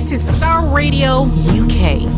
This is Star Radio UK.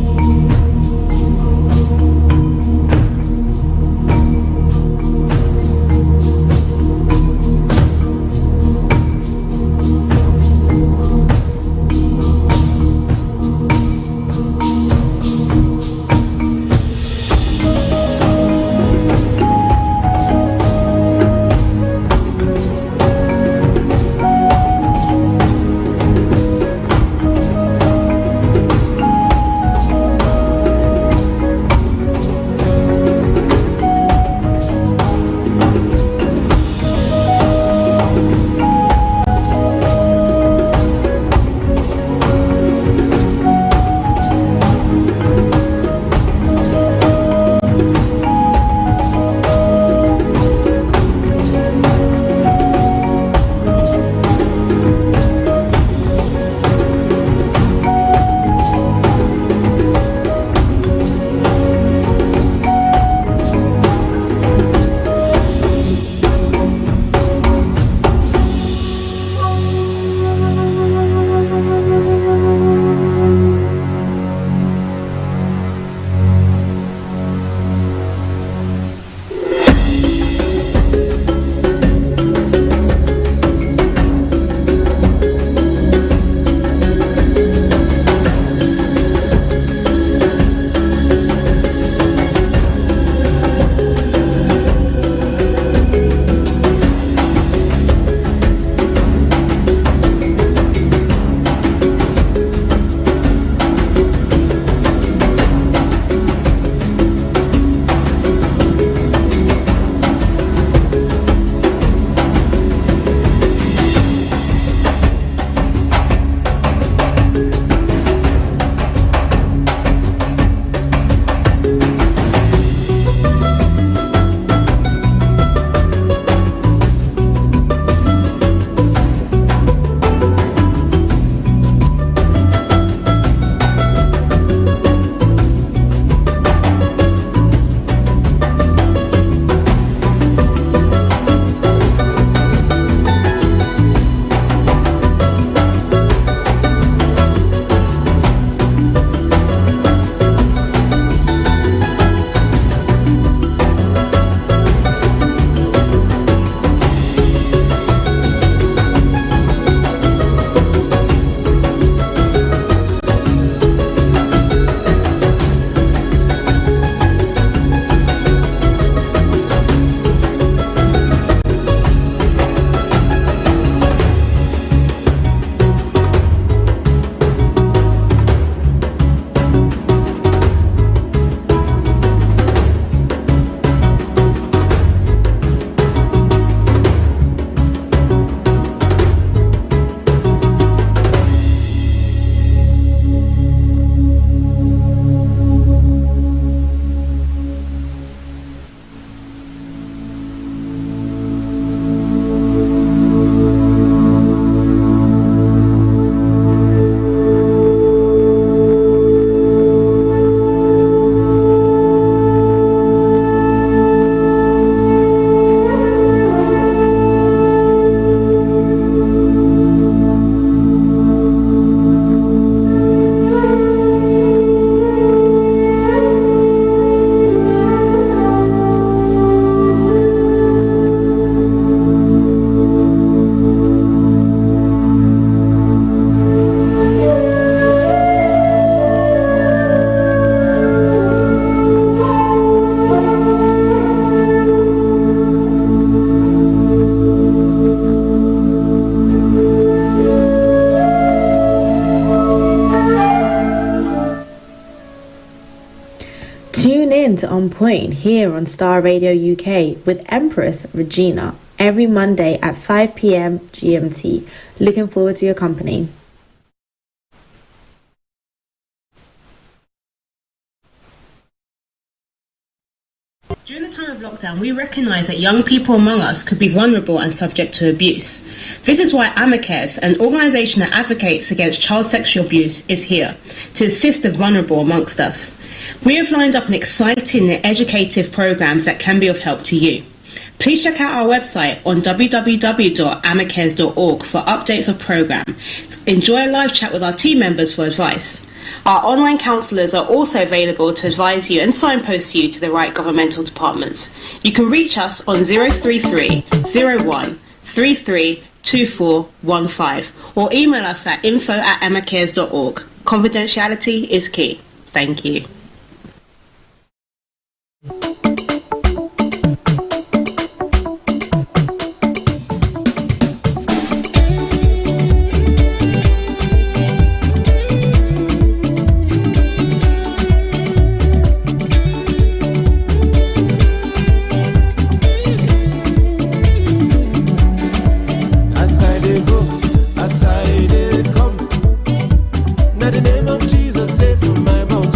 To On Point here on Star Radio UK with Empress Regina every Monday at 5 p.m. GMT. Looking forward to your company. During the time of lockdown, we recognise that young people among us could be vulnerable and subject to abuse. This is why Amacares, an organisation that advocates against child sexual abuse, is here to assist the vulnerable amongst us. We have lined up an exciting and educative programmes that can be of help to you. Please check out our website on www.amacares.org for updates of program. Enjoy a live chat with our team members for advice. Our online counsellors are also available to advise you and signpost you to the right governmental departments. You can reach us on 033 01 33 2415 or email us at info@amacares.org. Confidentiality is key. Thank you. The name of Jesus, take from my mouth.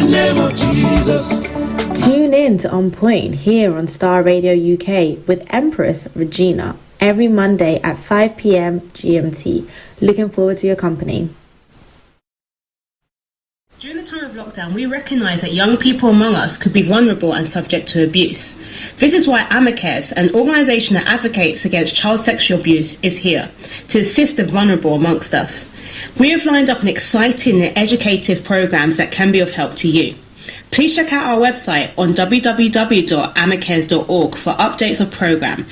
the name of Jesus. Tune in to On Point here on Star Radio UK with Empress Regina every Monday at 5 p.m. GMT. Looking forward to your company. During the time of lockdown, we recognise that young people among us could be vulnerable and subject to abuse. This is why Amacares, an organisation that advocates against child sexual abuse, is here to assist the vulnerable amongst us. We have lined up an exciting and educative programmes that can be of help to you. Please check out our website on www.amacares.org for updates of programme.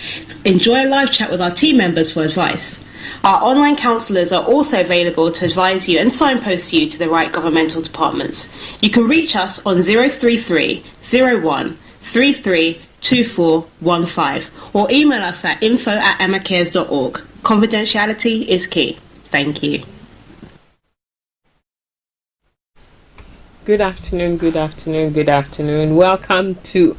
Enjoy a live chat with our team members for advice. Our online counsellors are also available to advise you and signpost you to the right governmental departments. You can reach us on 033 01 33 2415 or email us at info@amacares.org. Confidentiality is key. Thank you. Good afternoon, good afternoon, good afternoon. Welcome to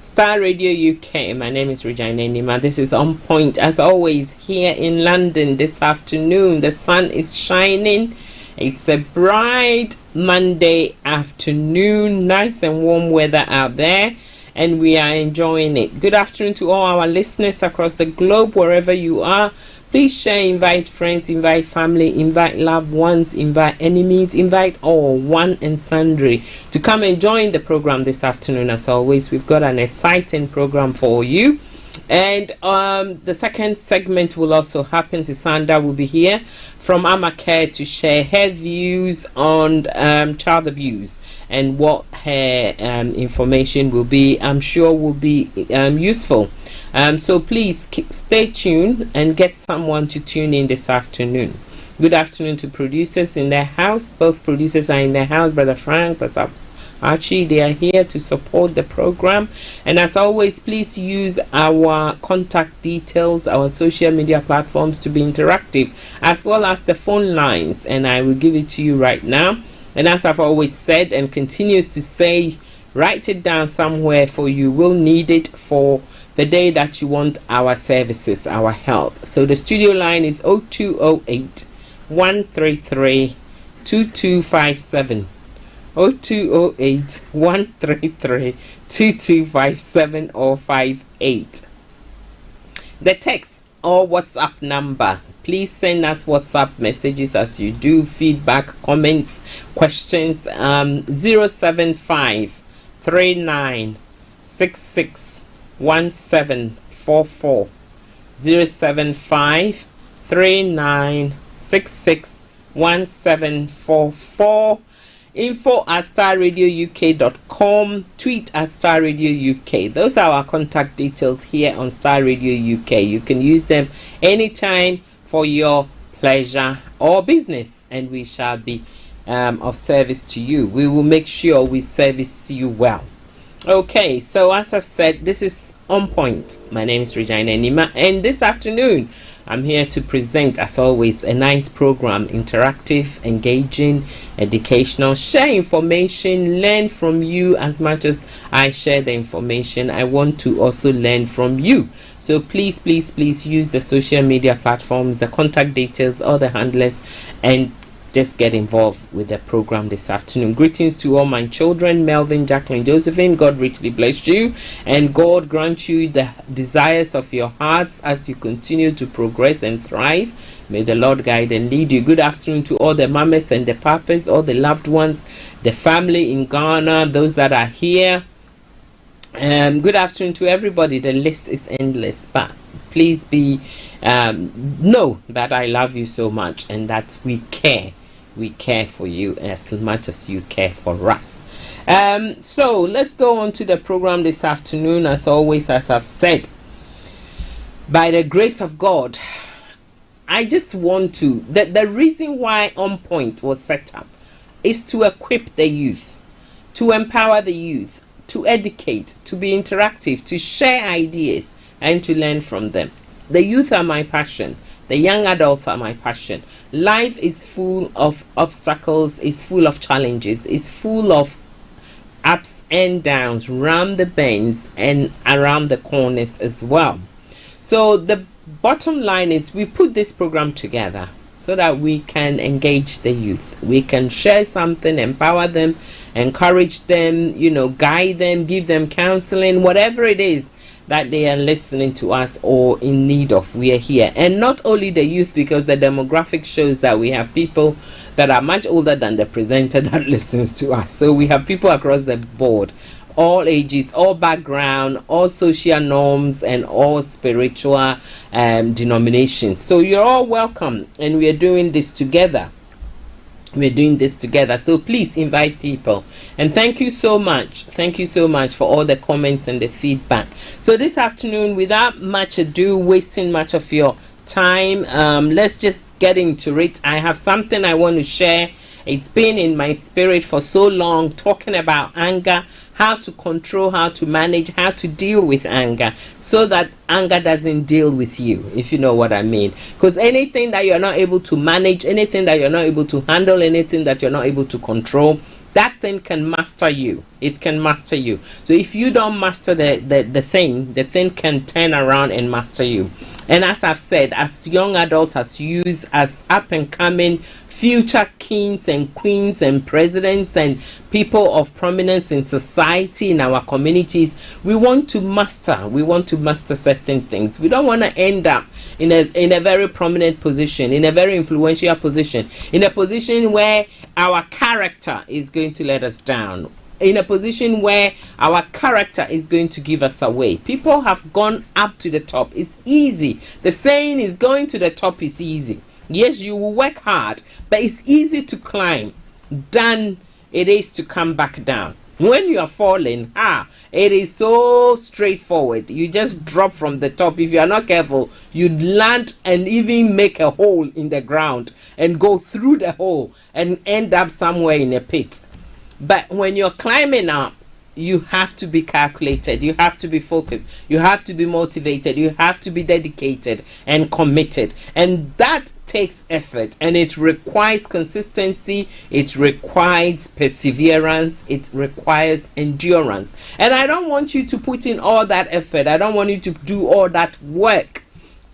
Star Radio UK. My name is Regina. This is On Point as always here in London this afternoon. The sun is shining. It's a bright Monday afternoon. Nice and warm weather out there, and we are enjoying it. Good afternoon to all our listeners across the globe, wherever you are. Please share, invite friends, invite family, invite loved ones, invite enemies, invite all, one and sundry, to come and join the program this afternoon. As always, we've got an exciting program for you. And the second segment will also happen. Sisanda will be here from Amacares to share her views on child abuse and what her information will be. I'm sure will be useful. So please stay tuned and get someone to tune in this afternoon. Good afternoon to producers in their house. Both producers are in their house. Brother Frank, Pastor Archie, they are here to support the program. And as always, please use our contact details, our social media platforms to be interactive, as well as the phone lines. And I will give it to you right now. And as I've always said and continues to say, write it down somewhere, for you will need it for the day that you want our services, our help. So the studio line is 0208 133 2257. 0208 133 2257 or 58. The text or WhatsApp number. Please send us WhatsApp messages as you do. Feedback, comments, questions. 075 3966 1744. 075 3966 1744. info@starradiouk.com. tweet @starradiouk. Those are our contact details here on Star Radio UK. You can use them anytime for your pleasure or business, and we shall be of service to you. We will make sure we service you well. Okay, so as I've said, this is On Point. My name is Regina Nima, and this afternoon I'm here to present, as always, a nice program, interactive, engaging, educational, share information, learn from you as much as I share the information. I want to also learn from you. So please, please, please use the social media platforms, the contact details, all the handlers, and just get involved with the program this afternoon. Greetings to all my children, Melvin, Jacqueline, Josephine. God richly bless you, and God grant you the desires of your hearts as you continue to progress and thrive. May the Lord guide and lead you. Good afternoon to all the mamas and the papas, all the loved ones, the family in Ghana, those that are here. Good afternoon to everybody. The list is endless, but please know that I love you so much, and that we care for you as much as you care for us. So let's go on to the program this afternoon. As always, as I've said, by the grace of God, I just want to, the reason why On Point was set up is to equip the youth, to empower the youth, to educate, to be interactive, to share ideas, and to learn from them. The youth are my passion. The young adults are my passion. Life is full of obstacles, is full of challenges, is full of ups and downs, round the bends and around the corners as well. So the bottom line is we put this program together so so that we can engage the youth. We can share something, empower them, encourage them, guide them, give them counseling, whatever it is that they are listening to us or in need of. We are here. And not only the youth, because the demographic shows that we have people that are much older than the presenter that listens to us. So we have people across the board, all ages, all background, all social norms, and all spiritual denominations. So you're all welcome, and we are doing this together. So please invite people, and thank you so much for all the comments and the feedback. So this afternoon, without much ado, wasting much of your time, let's just get into it. I have something I want to share. It's been in my spirit for so long, talking about anger, how to control, how to manage, how to deal with anger, so that anger doesn't deal with you, if you know what I mean. Because anything that you're not able to manage, anything that you're not able to handle, anything that you're not able to control, that thing can master you. It can master you. So if you don't master the thing can turn around and master you. And as I've said, as young adults, as youth, as up and coming future kings and queens and presidents and people of prominence in society, in our communities, we want to master certain things. We don't want to end up in a very prominent position, in a very influential position, in a position where our character is going to let us down, in a position where our character is going to give us away. People have gone up to the top. It's easy. The saying is, going to the top is easy. Yes, you will work hard, but it's easy to climb than it is to come back down. When you are falling, it is so straightforward. You just drop from the top. If you are not careful, you'd land and even make a hole in the ground and go through the hole and end up somewhere in a pit. But when you're climbing up, you have to be calculated, you have to be focused, you have to be motivated, you have to be dedicated and committed. And that takes effort, and it requires consistency, it requires perseverance, it requires endurance. And I don't want you to put in all that effort, I don't want you to do all that work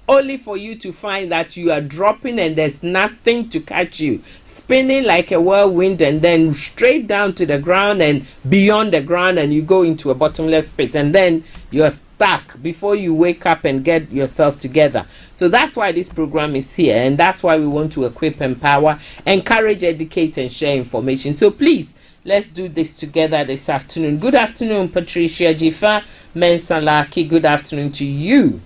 only for you to find that you are dropping and there's nothing to catch you, spinning like a whirlwind and then straight down to the ground and beyond the ground, and you go into a bottomless pit and then you're stuck before you wake up and get yourself together. So that's why this program is here, and that's why we want to equip, empower, encourage, educate, and share information. So please, let's do this together this afternoon. Good afternoon, Patricia Jifa Mensalaki. Good afternoon to you.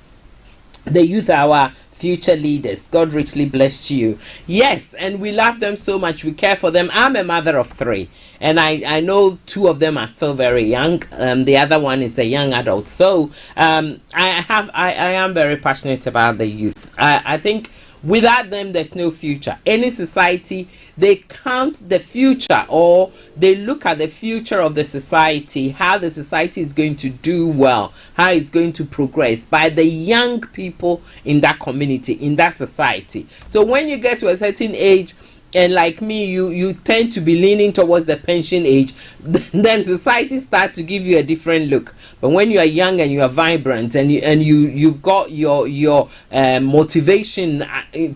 The youth, our future leaders. God richly bless you. Yes, and we love them so much. We care for them. I'm a mother of 3, and I know 2 of them are still very young. The other one is a young adult. So I am very passionate about the youth. I think without them, there's no future. Any society, they count the future, or they look at the future of the society, how the society is going to do well, how it's going to progress by the young people in that community, in that society. So when you get to a certain age, and like me, you tend to be leaning towards the pension age, then society starts to give you a different look. But when you are young and you are vibrant and you've got your motivation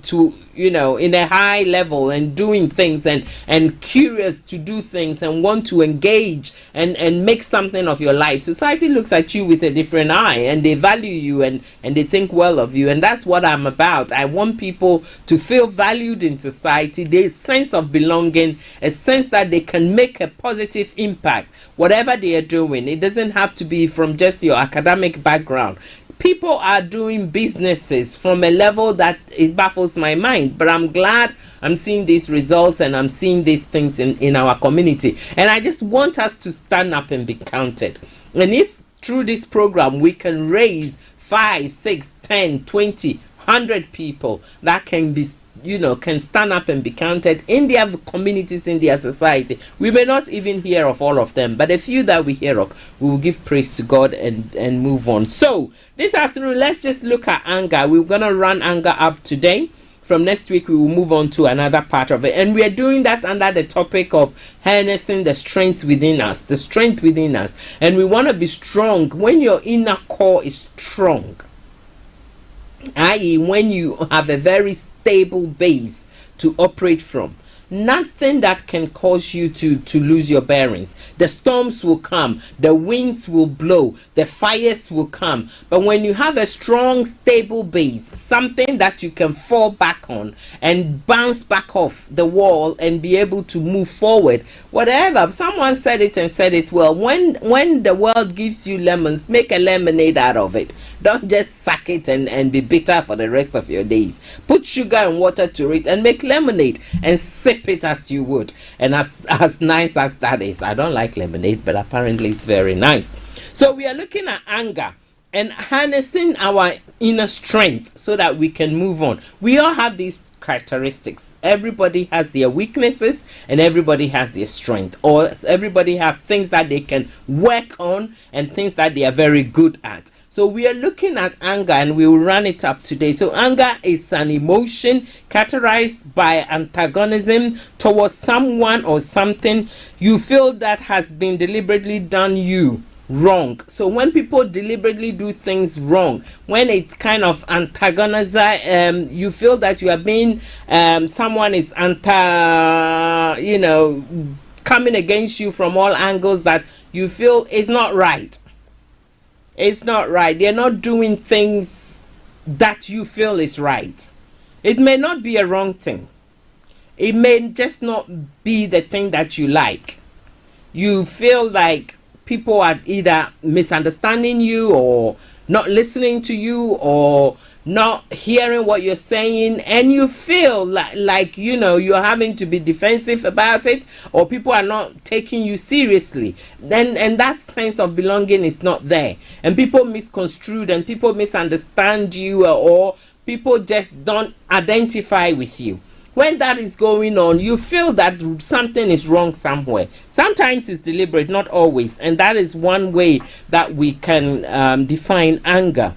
to, in a high level and doing things and curious to do things and want to engage and make something of your life, society looks at you with a different eye, and they value you and they think well of you. And that's what I'm about. I want people to feel valued in society. There's a sense of belonging, a sense that they can make a positive impact whatever they are doing. It doesn't have to be from just your academic background. People are doing businesses from a level that it baffles my mind, but I'm glad I'm seeing these results and I'm seeing these things in our community. And I just want us to stand up and be counted. And if through this program we can raise 5, 6, 10, 20, 100 people that can be, can stand up and be counted in their communities, in their society. We may not even hear of all of them, but a few that we hear of, we will give praise to God and move on. So this afternoon, let's just look at anger. We're going to run anger up today. From next week, we will move on to another part of it. And we are doing that under the topic of harnessing the strength within us. The strength within us. And we want to be strong. When your inner core is strong, i.e. when you have a very stable base to operate from. Nothing that can cause you to lose your bearings. The storms will come, the winds will blow, the fires will come. But when you have a strong, stable base, something that you can fall back on and bounce back off the wall and be able to move forward, whatever. Someone said it and said it well. When the world gives you lemons, make a lemonade out of it. Don't just suck it and be bitter for the rest of your days. Put sugar and water to it and make lemonade and sip it as you would. And as nice as that is, I don't like lemonade, but apparently it's very nice. So we are looking at anger and harnessing our inner strength so that we can move on. We all have these characteristics. Everybody has their weaknesses and everybody has their strength, or everybody have things that they can work on and things that they are very good at. So we are looking at anger and we will run it up today. So anger is an emotion characterized by antagonism towards someone or something you feel that has been deliberately done you wrong. So when people deliberately do things wrong, when it kind of antagonizes, you feel that you are being, someone is coming against you from all angles that you feel is not right. It's not right. They're not doing things that you feel is right. It may not be a wrong thing. It may just not be the thing that you like. You feel like people are either misunderstanding you or not listening to you or not hearing what you're saying, and you feel like you're having to be defensive about it, or people are not taking you seriously, and that sense of belonging is not there, and people misconstrued and people misunderstand you, or people just don't identify with you. When that is going on, you feel that something is wrong somewhere. Sometimes it's deliberate, not always, and that is one way that we can define anger.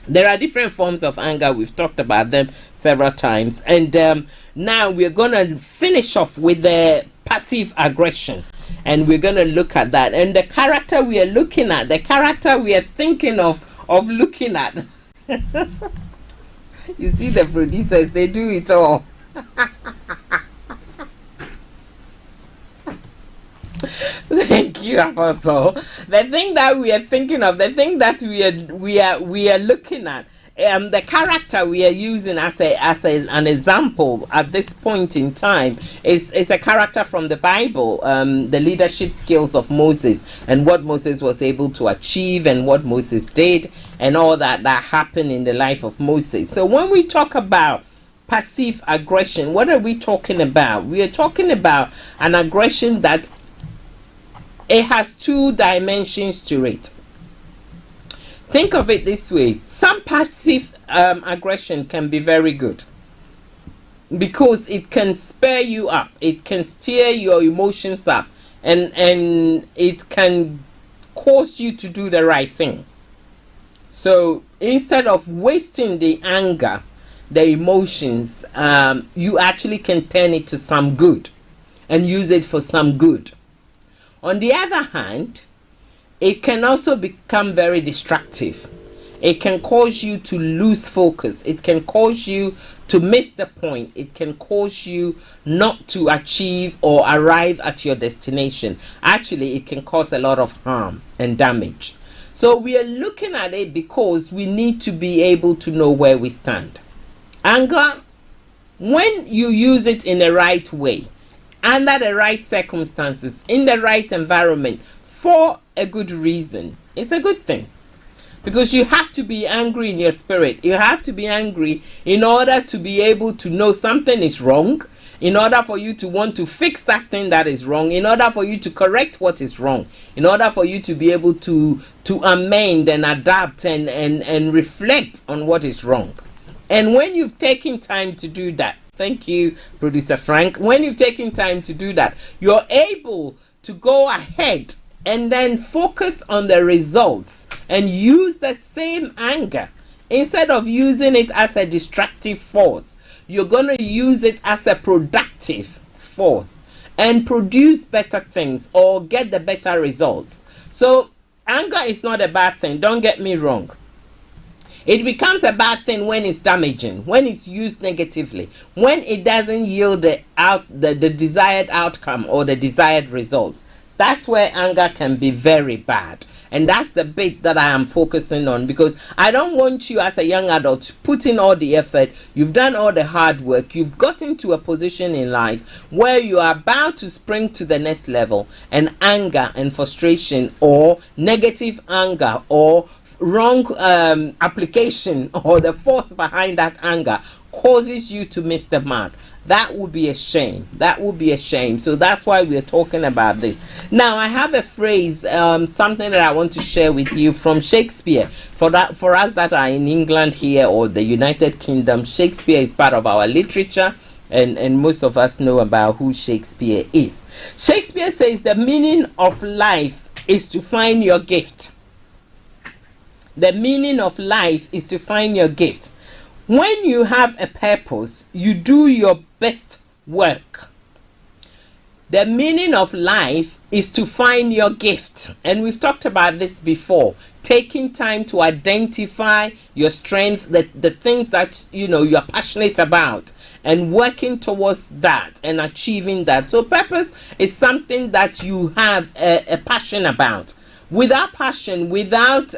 There are different forms of anger. We've talked about them several times. And now we're going to finish off with the passive aggression. And we're going to look at that. And the character we are looking at, the character we are thinking of looking at. You see the producers, they do it all. Thank you, Apostle. The thing that we are thinking of, the thing that we are looking at, the character we are using as an example at this point in time is a character from the Bible, the leadership skills of Moses and what Moses was able to achieve and what Moses did and all that happened in the life of Moses. So when we talk about passive aggression, what are we talking about? We are talking about an aggression that it has two dimensions to it. Think of it this way. Some passive aggression can be very good because it can spur you up. It can steer your emotions up and it can cause you to do the right thing. So instead of wasting the anger, the emotions, you actually can turn it to some good and use it for some good. On the other hand, it can also become very destructive. It can cause you to lose focus. It can cause you to miss the point. It can cause you not to achieve or arrive at your destination. Actually, it can cause a lot of harm and damage. So we are looking at it because we need to be able to know where we stand. Anger, when you use it in the right way, under the right circumstances, in the right environment, for a good reason, it's a good thing. Because you have to be angry in your spirit. You have to be angry in order to be able to know something is wrong, in order for you to want to fix that thing that is wrong, in order for you to correct what is wrong, in order for you to be able to amend and adapt and reflect on what is wrong. And when you've taken time to do that, thank you, Producer Frank, when you've taken time to do that, you're able to go ahead and then focus on the results and use that same anger. Instead of using it as a destructive force, you're going to use it as a productive force and produce better things or get the better results. So anger is not a bad thing, don't get me wrong. It becomes a bad thing when it's damaging, when it's used negatively, when it doesn't yield the desired outcome or the desired results. That's where anger can be very bad. And that's the bit that I am focusing on, because I don't want you as a young adult to put in all the effort. You've done all the hard work. You've gotten to a position in life where you are about to spring to the next level, and anger and frustration, or negative anger, or wrong application, or the force behind that anger causes you to miss the mark. That would be a shame. That would be a shame. So that's why we're talking about this. Now, I have a phrase, something that I want to share with you from Shakespeare. For us that are in England here or the United Kingdom, Shakespeare is part of our literature, and most of us know about who Shakespeare is. Shakespeare says the meaning of life is to find your gift. The meaning of life is to find your gift. When you have a purpose, you do your best work. The meaning of life is to find your gift. And we've talked about this before. Taking time to identify your strength, the things that you're passionate about, and working towards that and achieving that. So purpose is something that you have a passion about. Without passion, without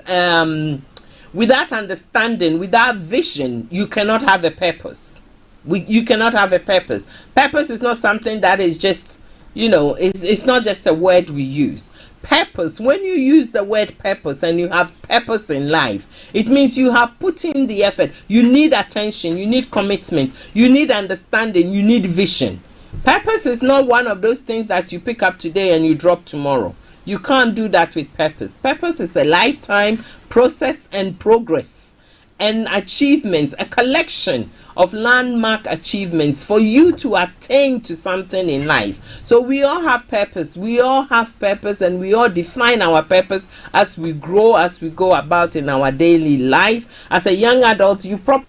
understanding, without vision, you cannot have a purpose. You cannot have a purpose. Purpose is not something that is just, it's not just a word we use. Purpose, when you use the word purpose and you have purpose in life, it means you have put in the effort. You need attention, you need commitment, you need understanding, you need vision. Purpose is not one of those things that you pick up today and you drop tomorrow. You can't do that with purpose. Purpose is a lifetime process and progress and achievements, a collection of landmark achievements for you to attain to something in life. So we all have purpose. We all have purpose, and we all define our purpose as we grow, as we go about in our daily life. As a young adult, you probably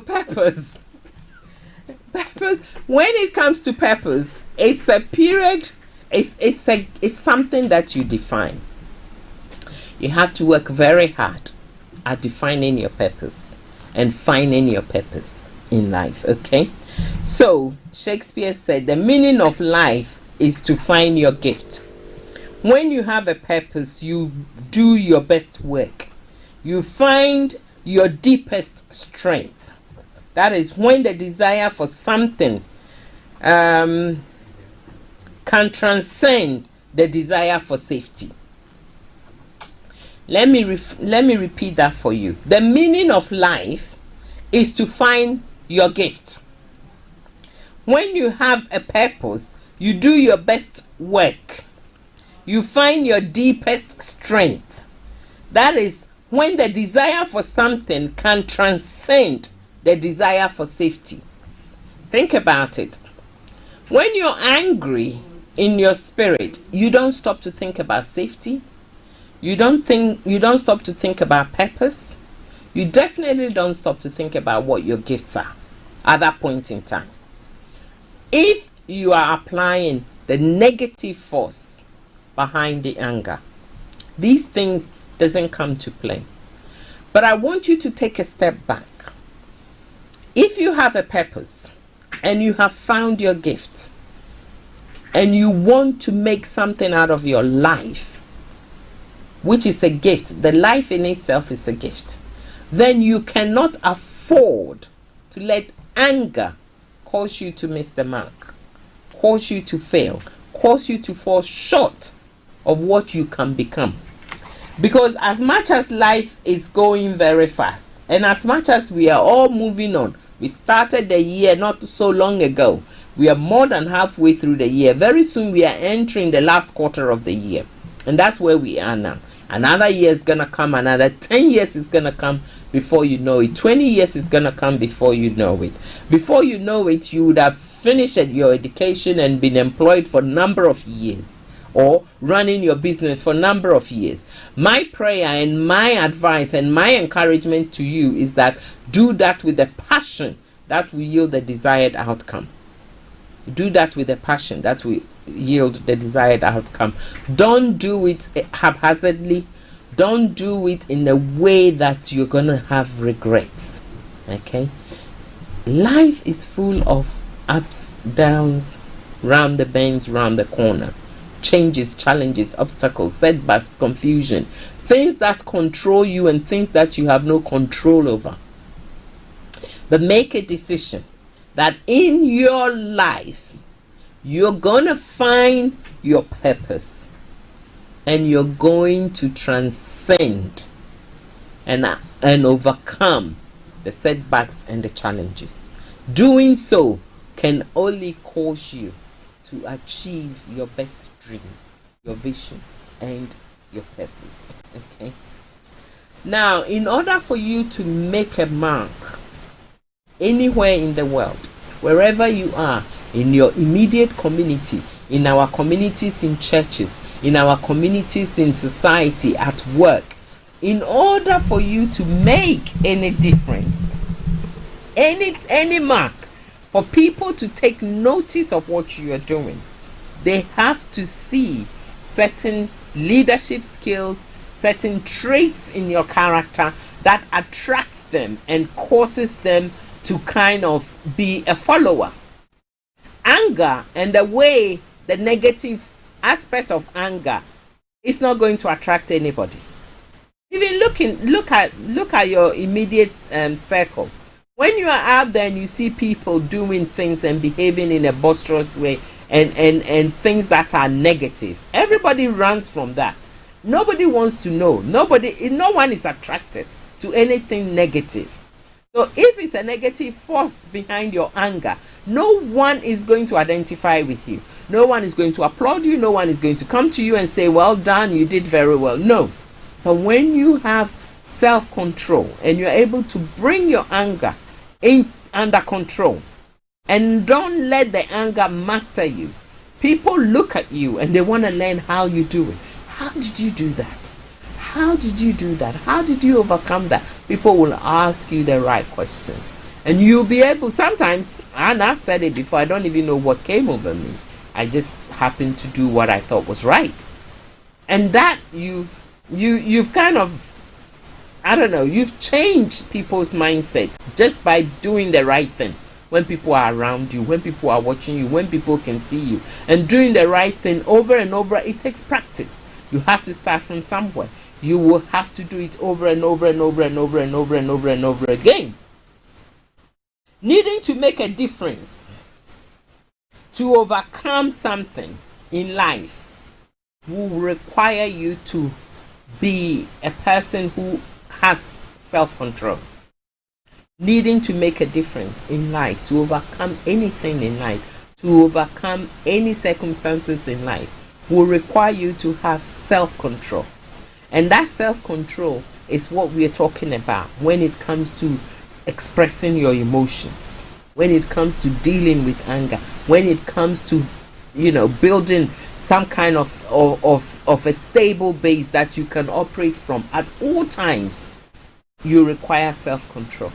purpose. When it comes to purpose, it's a period, it's something that you define. You have to work very hard at defining your purpose and finding your purpose in life. Okay, so Shakespeare said the meaning of life is to find your gift. When you have a purpose, you do your best work. You find your deepest strength. That is when the desire for something can transcend the desire for safety. Let me repeat that for you. The meaning of life is to find your gift. When you have a purpose, you do your best work. You find your deepest strength. That is when the desire for something can transcend the desire for safety. Think about it. When you're angry in your spirit, you don't stop to think about safety. You don't stop to think about purpose. You definitely don't stop to think about what your gifts are at that point in time. If you are applying the negative force behind the anger, these things doesn't come to play. But I want you to take a step back. If you have a purpose and you have found your gift and you want to make something out of your life, which is a gift, the life in itself is a gift, then you cannot afford to let anger cause you to miss the mark, cause you to fail, cause you to fall short of what you can become. Because as much as life is going very fast, and as much as we are all moving on, we started the year not so long ago. We are more than halfway through the year. Very soon we are entering the last quarter of the year. And that's where we are now. Another year is going to come. Another 10 years is going to come before you know it. 20 years is going to come before you know it. Before you know it, you would have finished your education and been employed for a number of years. or running your business for a number of years. My prayer and my advice and my encouragement to you is that do that with a passion that will yield the desired outcome. Do that with a passion that will yield the desired outcome. Don't do it haphazardly. Don't do it in a way that you're gonna have regrets. Okay? Life is full of ups, downs, round the bends, round the corner, changes, challenges, obstacles, setbacks, confusion, things that control you and things that you have no control over. But make a decision that in your life you're gonna find your purpose and you're going to transcend and overcome the setbacks and the challenges. Doing so can only cause you to achieve your best dreams, your visions, and your purpose. Okay. Now, in order for you to make a mark anywhere in the world, wherever you are, in your immediate community, in our communities in churches, in our communities in society, at work, in order for you to make any difference, any mark, for people to take notice of what you are doing, they have to see certain leadership skills, certain traits in your character that attracts them and causes them to kind of be a follower. Anger and the negative aspect of anger is not going to attract anybody. Even look at your immediate circle. When you are out there and you see people doing things and behaving in a boisterous way and things that are negative, everybody runs from that. Nobody wants to know. No one is attracted to anything negative. So if it's a negative force behind your anger, no one is going to identify with you. No one is going to applaud you. No one is going to come to you and say, well done, you did very well. No. But when you have self-control and you're able to bring your anger under control and don't let the anger master you, people look at you and they want to learn how you do it. How did you do that? How did you do that? How did you overcome that? People will ask you the right questions. And you'll be able, sometimes, and I've said it before, I don't even know what came over me. I just happened to do what I thought was right. And that you've kind of, I don't know, you've changed people's mindset just by doing the right thing. When people are around you, when people are watching you, when people can see you, and doing the right thing over and over, it takes practice. You have to start from somewhere. You will have to do it over and over and over and over and over and over and over again. Needing to make a difference, to overcome something in life, will require you to be a person who has self-control. Needing to make a difference in life, to overcome anything in life, to overcome any circumstances in life, will require you to have self-control. And that self-control is what we are talking about when it comes to expressing your emotions, when it comes to dealing with anger, when it comes to, building some kind of a stable base that you can operate from at all times. You require self-control.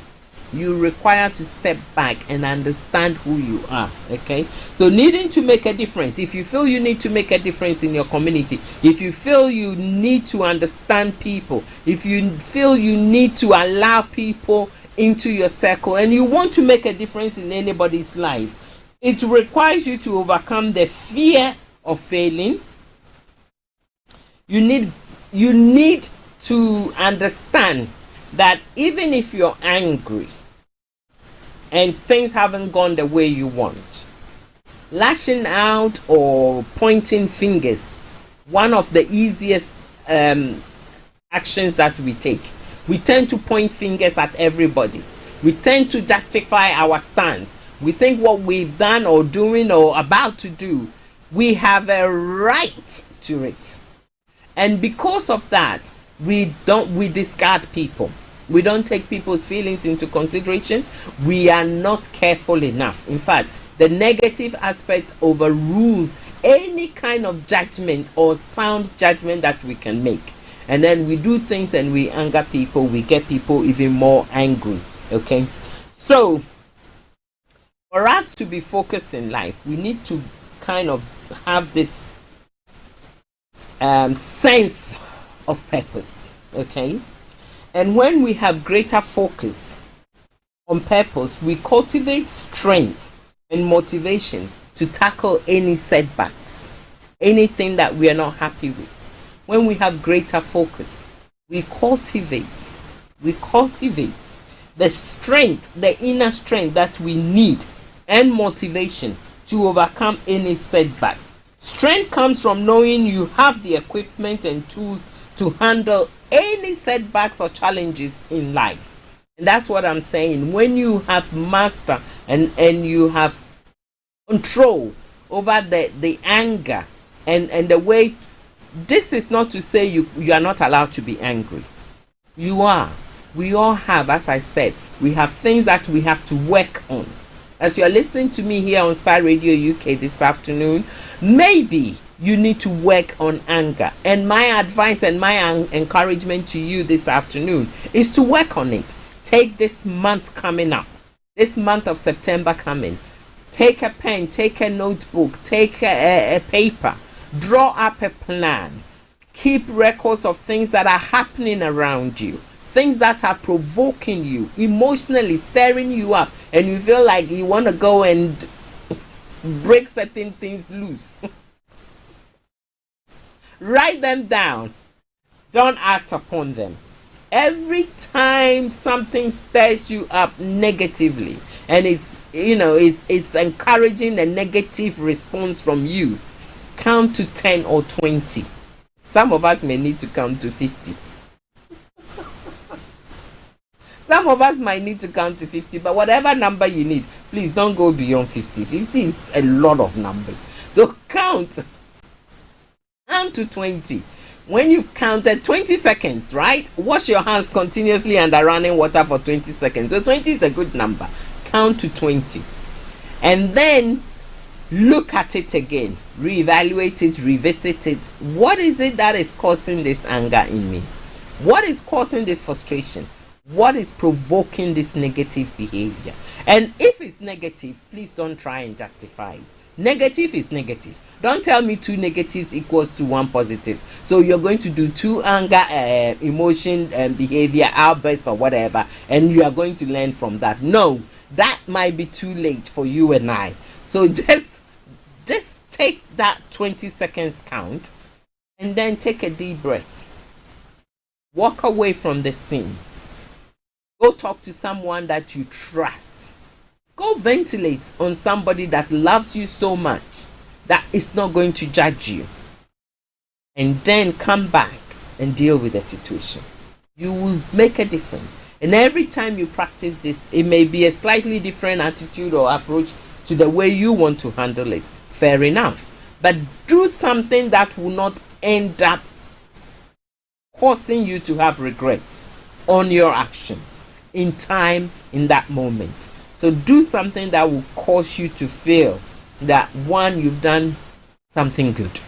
You require to step back and understand who you are. Okay, so needing to make a difference. If you feel you need to make a difference in your community, if you feel you need to understand people, if you feel you need to allow people into your circle and you want to make a difference in anybody's life, it requires you to overcome the fear of failing. You need to understand that even if you're angry and things haven't gone the way you want, lashing out or pointing fingers, one of the easiest actions that we take. We tend to point fingers at everybody. We tend to justify our stance. We think what we've done or doing or about to do, we have a right to it. And because of that, we discard people. We don't take people's feelings into consideration. We are not careful enough. In fact, the negative aspect overrules any kind kind of judgment or sound judgment that we can make. And then we do things and we anger people, we get people even more angry. Okay, so for us to be focused in life, we need to kind of have this sense of purpose. Okay, and when we have greater focus on purpose, we cultivate strength and motivation to tackle any setbacks, anything that we are not happy with. When we have greater focus, we cultivate the strength, the inner strength that we need, and motivation to overcome any setback. Strength comes from knowing you have the equipment and tools to handle any setbacks or challenges in life. And that's what I'm saying. When you have master and you have control over the anger and the way, this is not to say you are not allowed to be angry. You are. We all have, as I said, we have things that we have to work on. As you are listening to me here on Star Radio UK this afternoon, maybe you need to work on anger. And my advice and my encouragement to you this afternoon is to work on it. Take this month coming up, this month of September coming. Take a pen, take a notebook, take a paper, draw up a plan. Keep records of things that are happening around you, things that are provoking you, emotionally stirring you up, and you feel like you want to go and break certain things loose. Write them down. Don't act upon them. Every time something stirs you up negatively and it's encouraging a negative response from you, count to 10 or 20. Some of us may need to count to 50. Some of us might need to count to 50, but whatever number you need, please don't go beyond 50. 50 is a lot of numbers. So count to 20. When you've counted 20 seconds, right? Wash your hands continuously under running water for 20 seconds. So 20 is a good number. Count to 20. And then look at it again. Reevaluate it, revisit it. What is it that is causing this anger in me? What is causing this frustration? What is provoking this negative behavior? And if it's negative, please don't try and justify it. Negative is negative. Don't tell me 2 negatives equals to 1 positive. So you're going to do 2 anger, emotion, behavior outburst or whatever, and you are going to learn from that. No, that might be too late for you and I. So just take that 20 seconds count and then take a deep breath. Walk away from the scene. Go talk to someone that you trust. Go ventilate on somebody that loves you so much that is not going to judge you. And then come back and deal with the situation. You will make a difference. And every time you practice this, it may be a slightly different attitude or approach to the way you want to handle it. Fair enough. But do something that will not end up causing you to have regrets on your actions in time, in that moment. So do something that will cause you to feel that, one, you've done something good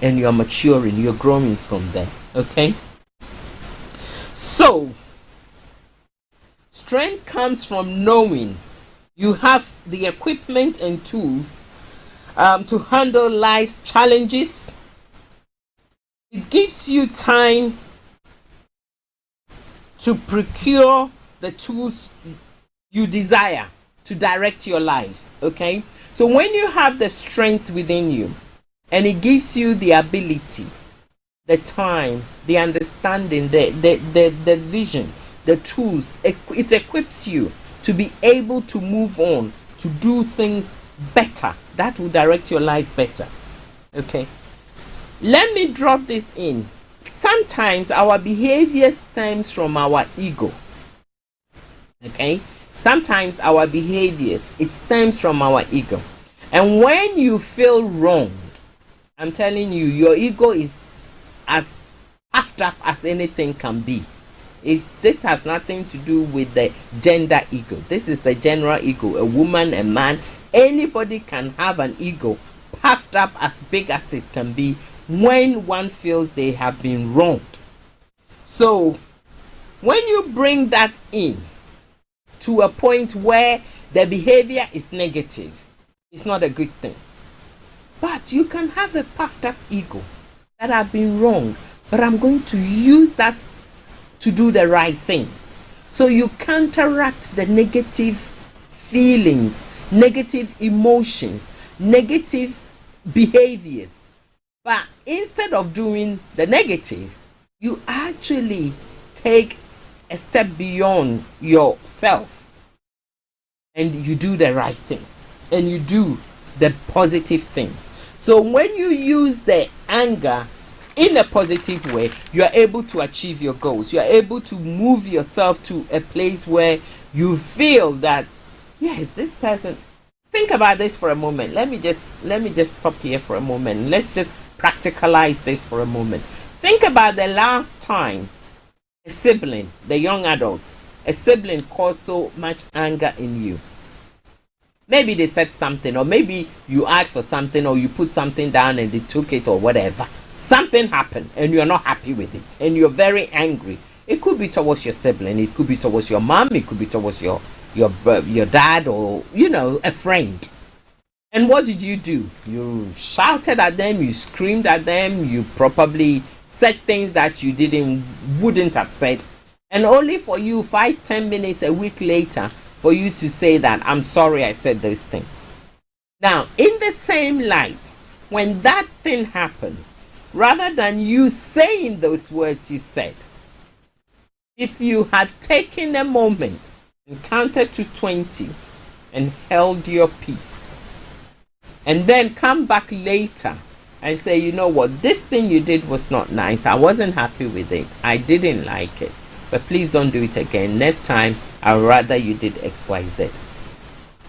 and you're maturing, you're growing from there. Okay? So, strength comes from knowing you have the equipment and tools to handle life's challenges. It gives you time to procure the tools you desire to direct your life. Okay? So when you have the strength within you and it gives you the ability, the time, the understanding, the vision, the tools, it equips you to be able to move on, to do things better. That will direct your life better. Okay? Let me drop this in. Sometimes our behavior stems from our ego. Okay? Sometimes our behaviors, it stems from our ego. And when you feel wronged, I'm telling you, your ego is as puffed up as anything can be. This has nothing to do with the gender ego. This is a general ego. A woman, a man, anybody can have an ego puffed up as big as it can be when one feels they have been wronged. So when you bring that in to a point where the behavior is negative, it's not a good thing. But you can have a puffed up ego that I've been wrong, but I'm going to use that to do the right thing. So you counteract the negative feelings, negative emotions, negative behaviors. But instead of doing the negative, you actually take a step beyond yourself and you do the right thing and you do the positive things. So when you use the anger in a positive way, you are able to achieve your goals. You are able to move yourself to a place where you feel that, yes, this person. Think about this for a moment. Let me just stop here for a moment. Let's just practicalize this for a moment. Think about the last time a sibling, the young adults, a sibling caused so much anger in you. Maybe they said something, or maybe you asked for something, or you put something down and they took it, or whatever. Something happened and you're not happy with it and you're very angry. It could be towards your sibling, it could be towards your mom, it could be towards your dad, or a friend. And what did you do? You shouted at them, you screamed at them, you probably said things that you wouldn't have said, and only for you 5-10 minutes a week later for you to say that I'm sorry I said those things. Now, in the same light, when that thing happened, rather than you saying those words you said, if you had taken a moment and counted to 20 and held your peace, and then come back later and say, you know what, this thing you did was not nice, I wasn't happy with it, I didn't like it, but please don't do it again. Next time I'd rather you did XYZ.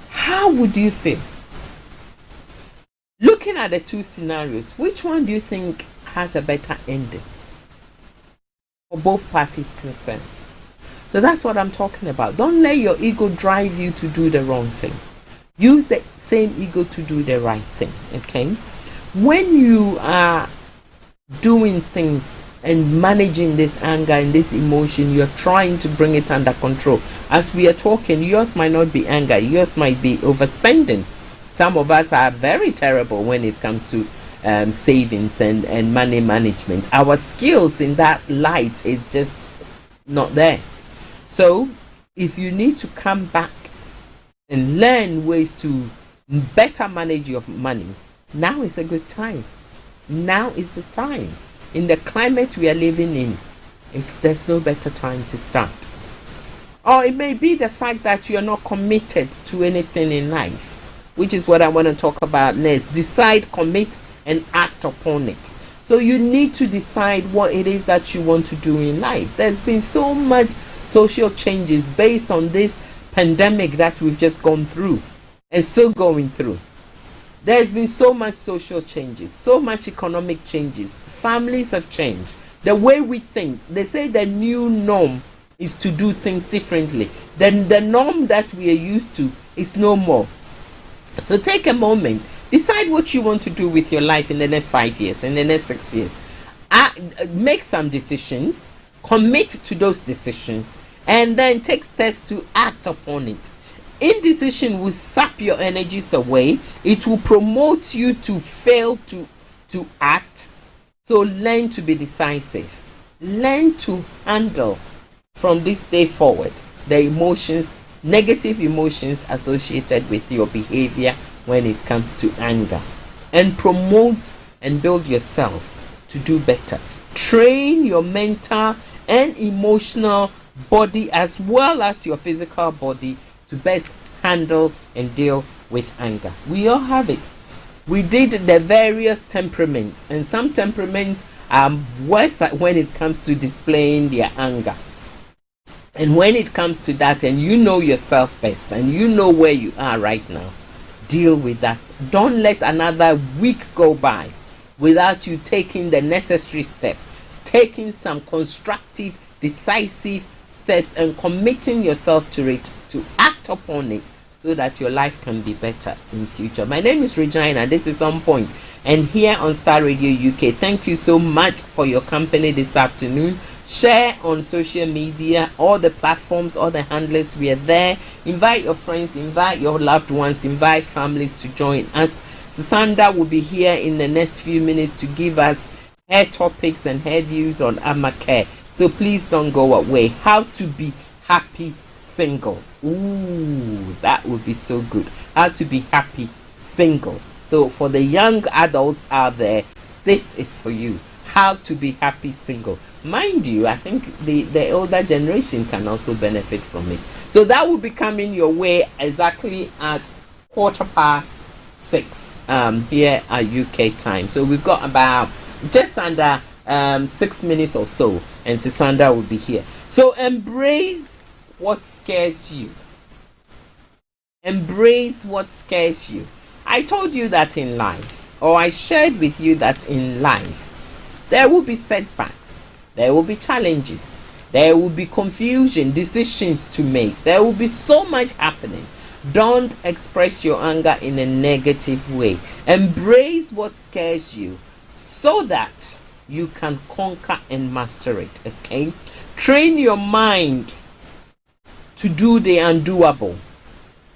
How would you feel? Looking at the two scenarios, which one do you think has a better ending for both parties concerned? So that's what I'm talking about. Don't let your ego drive you to do the wrong thing. Use the same ego to do the right thing. Okay? When you are doing things and managing this anger and this emotion, you're trying to bring it under control. As we are talking, yours might not be anger, yours might be overspending. Some of us are very terrible when it comes to savings and money management. Our skills in that light is just not there. So if you need to come back and learn ways to better manage your money, now is a good time. Now is the time. In the climate we are living in, there's no better time to start. Or it may be the fact that you're not committed to anything in life, which is what I want to talk about next. Decide, commit, and act upon it. So you need to decide what it is that you want to do in life. There's been so much social changes based on this pandemic that we've just gone through and still going through. There's been so much social changes, so much economic changes. Families have changed. The way we think, they say the new norm is to do things differently. Then the norm that we are used to is no more. So take a moment, decide what you want to do with your life in the next 5 years, in the next 6 years. Make some decisions, commit to those decisions, and then take steps to act upon it. Indecision will sap your energies away. It will promote you to fail to act. So learn to be decisive. Learn to handle from this day forward the emotions, negative emotions associated with your behavior when it comes to anger, and promote and build yourself to do better. Train your mental and emotional body as well as your physical body to best handle and deal with anger. We all have it. We did the various temperaments, and some temperaments are worse when it comes to displaying their anger. And when it comes to that, and you know yourself best, and you know where you are right now, deal with that. Don't let another week go by without you taking the necessary step, taking some constructive, decisive steps, and committing yourself to it, to act upon it, so that your life can be better in future. My name is Regina. This is On Point, and here on Star Radio UK. Thank you so much for your company this afternoon. Share on social media, all the platforms, all the handlers. We are there. Invite your friends, invite your loved ones, invite families to join us. Sisanda will be here in the next few minutes to give us her topics and her views on Amacares. So please don't go away. How to be happy single. Ooh, that would be so good. How to be happy single. So for the young adults out there, this is for you. How to be happy single. Mind you, I think the older generation can also benefit from it. So that will be coming your way exactly at 6:15 here at UK time. So we've got about just under 6 minutes or so, and Sisanda will be here. So embrace what scares you. Embrace what scares you. I told you that in life, or I shared with you that in life, there will be setbacks, there will be challenges, there will be confusion, decisions to make. There will be so much happening. Don't express your anger in a negative way. Embrace what scares you so that you can conquer and master it. Okay? Train your mind to do the undoable.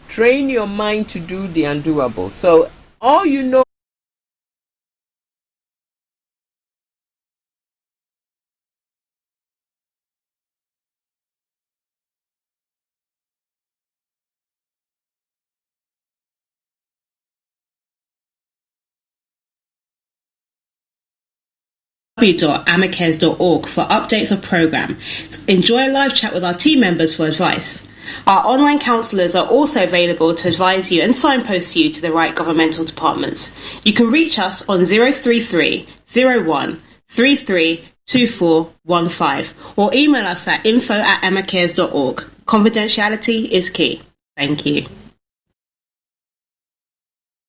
Train your mind to do the undoable. So all you know www.amacares.org for updates of program. Enjoy a live chat with our team members for advice. Our online counsellors are also available to advise you and signpost you to the right governmental departments. You can reach us on 033 01 33 2415 or email us at info@amacares.org. Confidentiality is key. Thank you.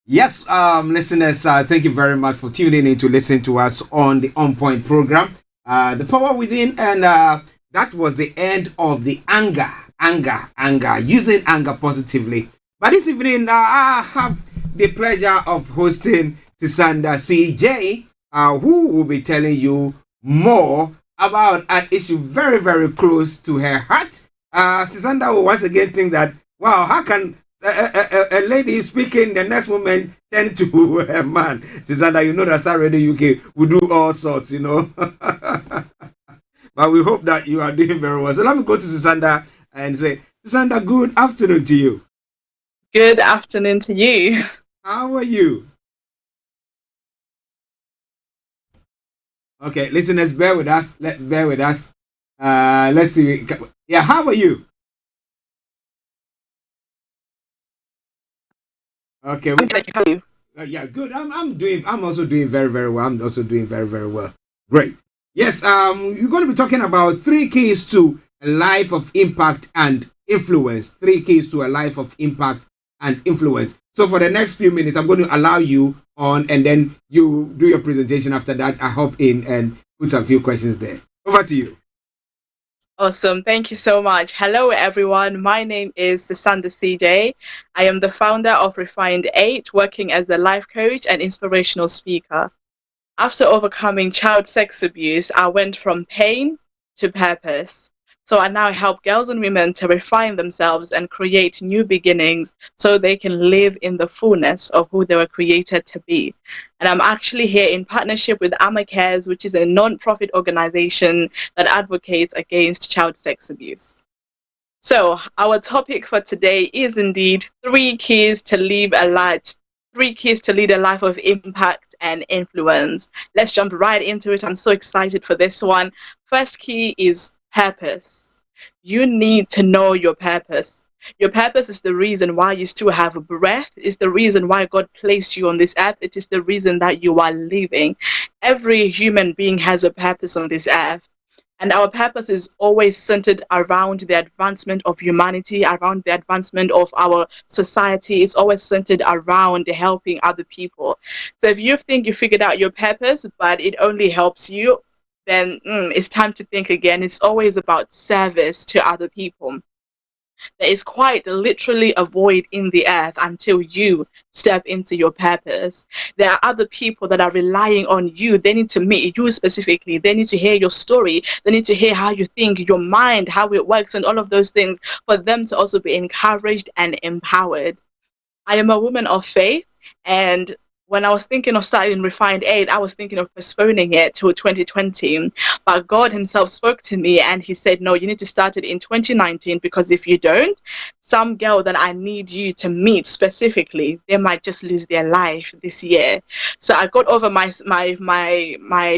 Yes, listeners, thank you very much for tuning in to listen to us on the On Point program, The Power Within, and that was the end of the anger, using anger positively. But this evening, I have the pleasure of hosting Sisanda CJ, who will be telling you more about an issue very, very close to her heart. Sisanda will once again think that, wow, how can a lady speaking, the next moment tend to a man? Sisanda, you know that Star Radio UK will do all sorts, you know. But we hope that you are doing very well. So let me go to Sisanda and say, Sisanda, good afternoon to you. Good afternoon to you. How are you? Okay, listeners, bear with us. Let's see. Yeah, how are you? Okay. How are you? Yeah, good. I'm also doing very, very well. I'm also doing very, very well. Great. Yes. You're going to be talking about 3 keys to a life of impact and influence. 3 keys to a life of impact and influence. So for the next few minutes, I'm going to allow you on, and then you do your presentation. After that, I hop in and put some few questions there. Over to you. Awesome. Thank you so much. Hello, everyone. My name is Sisanda CJ. I am the founder of Refined 8, working as a life coach and inspirational speaker. After overcoming child sex abuse, I went from pain to purpose. So I now help girls and women to refine themselves and create new beginnings so they can live in the fullness of who they were created to be. And I'm actually here in partnership with Amacares, which is a non-profit organization that advocates against child sex abuse. So our topic for today is indeed 3 keys to lead a life of impact and influence. Let's jump right into it. I'm so excited for this one. First key is purpose. You need to know your purpose. Your purpose is the reason why you still have breath. It's the reason why God placed you on this earth. It is the reason that you are living. Every human being has a purpose on this earth. And our purpose is always centered around the advancement of humanity, around the advancement of our society. It's always centered around helping other people. So if you think you figured out your purpose, but it only helps you, then it's time to think again. It's always about service to other people. There is quite literally a void in the earth until you step into your purpose. There are other people that are relying on you. They need to meet you specifically. They need to hear your story. They need to hear how you think, your mind, how it works, and all of those things for them to also be encouraged and empowered. I am a woman of faith, and when I was thinking of starting Refined Aid, I was thinking of postponing it till 2020. But God Himself spoke to me and He said, no, you need to start it in 2019, because if you don't, some girl that I need you to meet specifically, they might just lose their life this year. So I got over my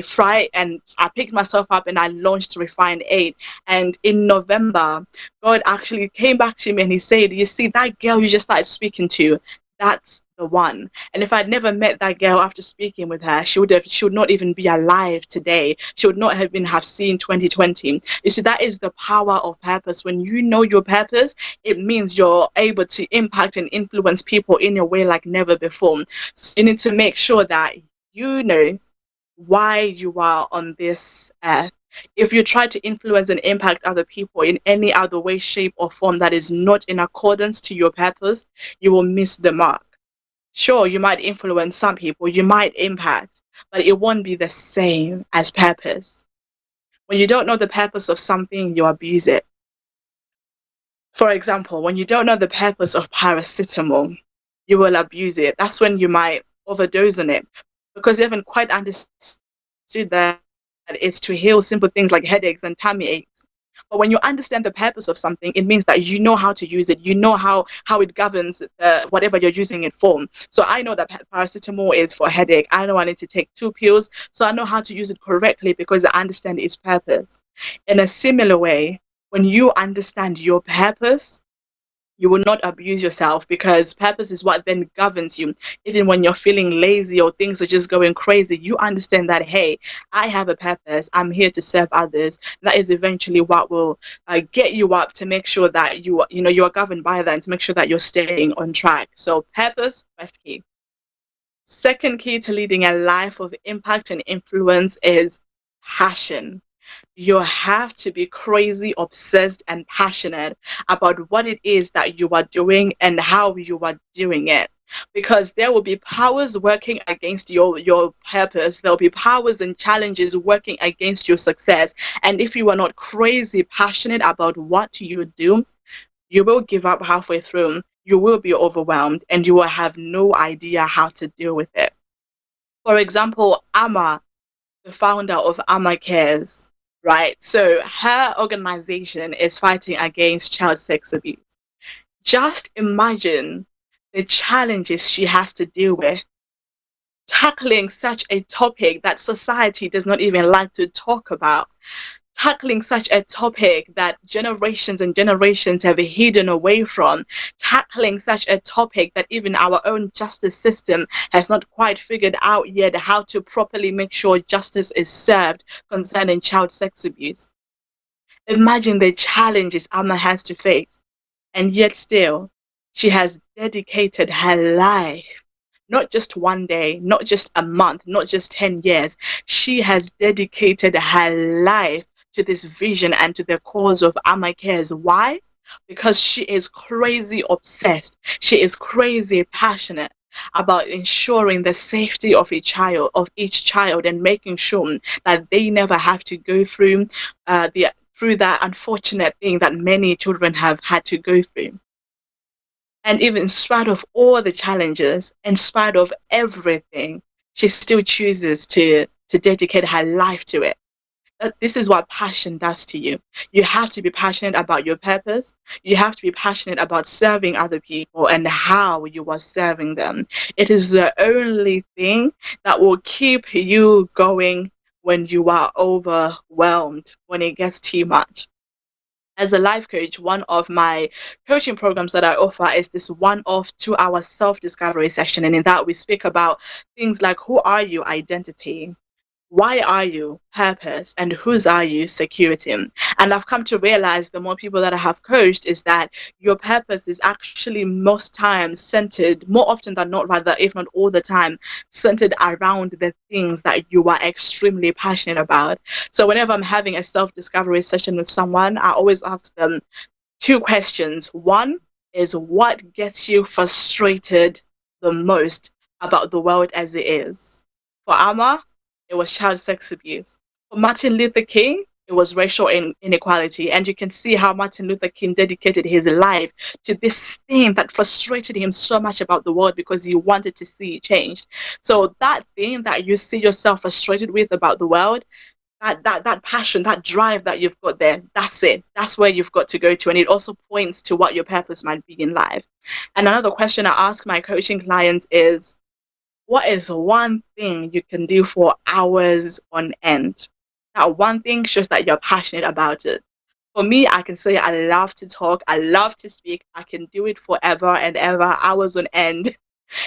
fright, and I picked myself up and I launched Refined Aid. And in November, God actually came back to me and He said, you see, that girl you just started speaking to, that's the one. And if I'd never met that girl after speaking with her, she would not even be alive today. She would not have seen 2020. You see, that is the power of purpose. When you know your purpose, it means you're able to impact and influence people in a way like never before. So you need to make sure that you know why you are on this earth. If you try to influence and impact other people in any other way, shape, or form that is not in accordance to your purpose, you will miss the mark. Sure, you might influence some people, you might impact, but it won't be the same as purpose. When you don't know the purpose of something, you abuse it. For example, when you don't know the purpose of paracetamol, you will abuse it. That's when you might overdose on it, because you haven't quite understood that it's to heal simple things like headaches and tummy aches. But when you understand the purpose of something, it means that you know how to use it. You know how it governs whatever you're using it for. So I know that paracetamol is for headache. I know I need to take 2 pills. So I know how to use it correctly because I understand its purpose. In a similar way, when you understand your purpose, you will not abuse yourself, because purpose is what then governs you. Even when you're feeling lazy or things are just going crazy, you understand that, hey, I have a purpose. I'm here to serve others. That is eventually what will get you up to make sure that you are governed by that, and to make sure that you're staying on track. So purpose, first key. Second key to leading a life of impact and influence is passion. You have to be crazy, obsessed, and passionate about what it is that you are doing and how you are doing it. Because there will be powers working against your purpose. There will be powers and challenges working against your success. And if you are not crazy passionate about what you do, you will give up halfway through. You will be overwhelmed and you will have no idea how to deal with it. For example, Amma, the founder of Amacares, right? So her organization is fighting against child sex abuse. Just imagine the challenges she has to deal with tackling such a topic that society does not even like to talk about. Tackling such a topic that generations and generations have hidden away from, tackling such a topic that even our own justice system has not quite figured out yet how to properly make sure justice is served concerning child sex abuse. Imagine the challenges Amma has to face, and yet still, she has dedicated her life. Not just one day, not just a month, not just 10 years. She has dedicated her life to this vision and to the cause of Amacares. Why? Because she is crazy obsessed. She is crazy passionate about ensuring the safety of each child, and making sure that they never have to go through that unfortunate thing that many children have had to go through. And even in spite of all the challenges, in spite of everything, she still chooses to dedicate her life to it. This is what passion does to you. You have to be passionate about your purpose. You have to be passionate about serving other people and how you are serving them. It is the only thing that will keep you going when you are overwhelmed, when it gets too much. As a life coach, one of my coaching programs that I offer is this one-off 2-hour self-discovery session. And in that, we speak about things like, who are you? Identity. Why are you? Purpose. And whose are you? Security. And I've come to realize, the more people that I have coached, is that your purpose is actually most times centered, more often than not, rather, if not all the time, centered around the things that you are extremely passionate about. So whenever I'm having a self-discovery session with someone, I always ask them 2 questions. One is, what gets you frustrated the most about the world as it is? For Amma, it was child sex abuse. For Martin Luther King, it was racial inequality. And you can see how Martin Luther King dedicated his life to this thing that frustrated him so much about the world because he wanted to see it changed. So that thing that you see yourself frustrated with about the world, that passion, that drive that you've got there, that's it. That's where you've got to go to. And it also points to what your purpose might be in life. And another question I ask my coaching clients is, what is one thing you can do for hours on end? That one thing shows that you're passionate about it. For me, I can say I love to talk, I love to speak, I can do it forever and ever, hours on end.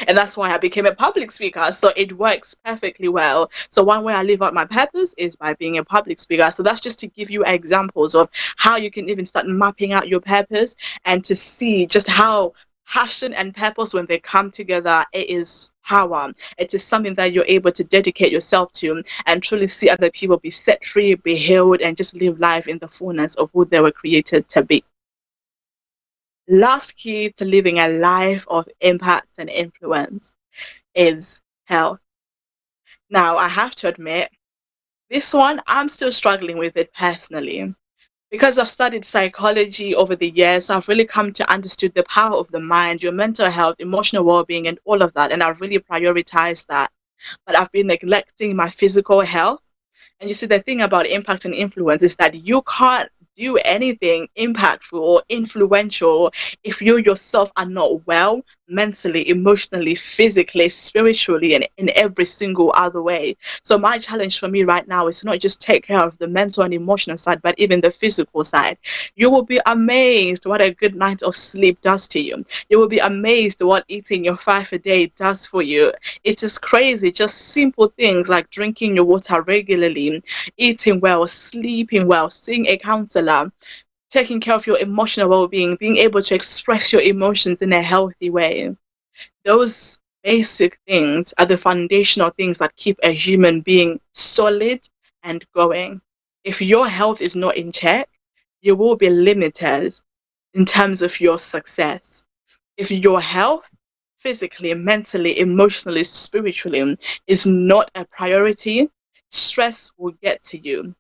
And that's why I became a public speaker. So it works perfectly well. So one way I live out my purpose is by being a public speaker. So that's just to give you examples of how you can even start mapping out your purpose and to see just how passion and purpose, when they come together, it is power. It is something that you're able to dedicate yourself to and truly see other people be set free, be healed, and just live life in the fullness of who they were created to be. Last key to living a life of impact and influence is health. Now, I have to admit, this one, I'm still struggling with it personally. Because I've studied psychology over the years, I've really come to understand the power of the mind, your mental health, emotional well-being, and all of that. And I've really prioritized that. But I've been neglecting my physical health. And you see, the thing about impact and influence is that you can't do anything impactful or influential if you yourself are not well mentally, emotionally, physically, spiritually, and in every single other way. So my challenge for me right now is to not just take care of the mental and emotional side, but even the physical side. You will be amazed what a good night of sleep does to you. You will be amazed what eating your 5 a day does for you. It is crazy. Just simple things like drinking your water regularly, eating well, sleeping well, seeing a counselor, taking care of your emotional well-being, being able to express your emotions in a healthy way. Those basic things are the foundational things that keep a human being solid and going. If your health is not in check, you will be limited in terms of your success. If your health, physically, mentally, emotionally, spiritually, is not a priority, stress will get to you.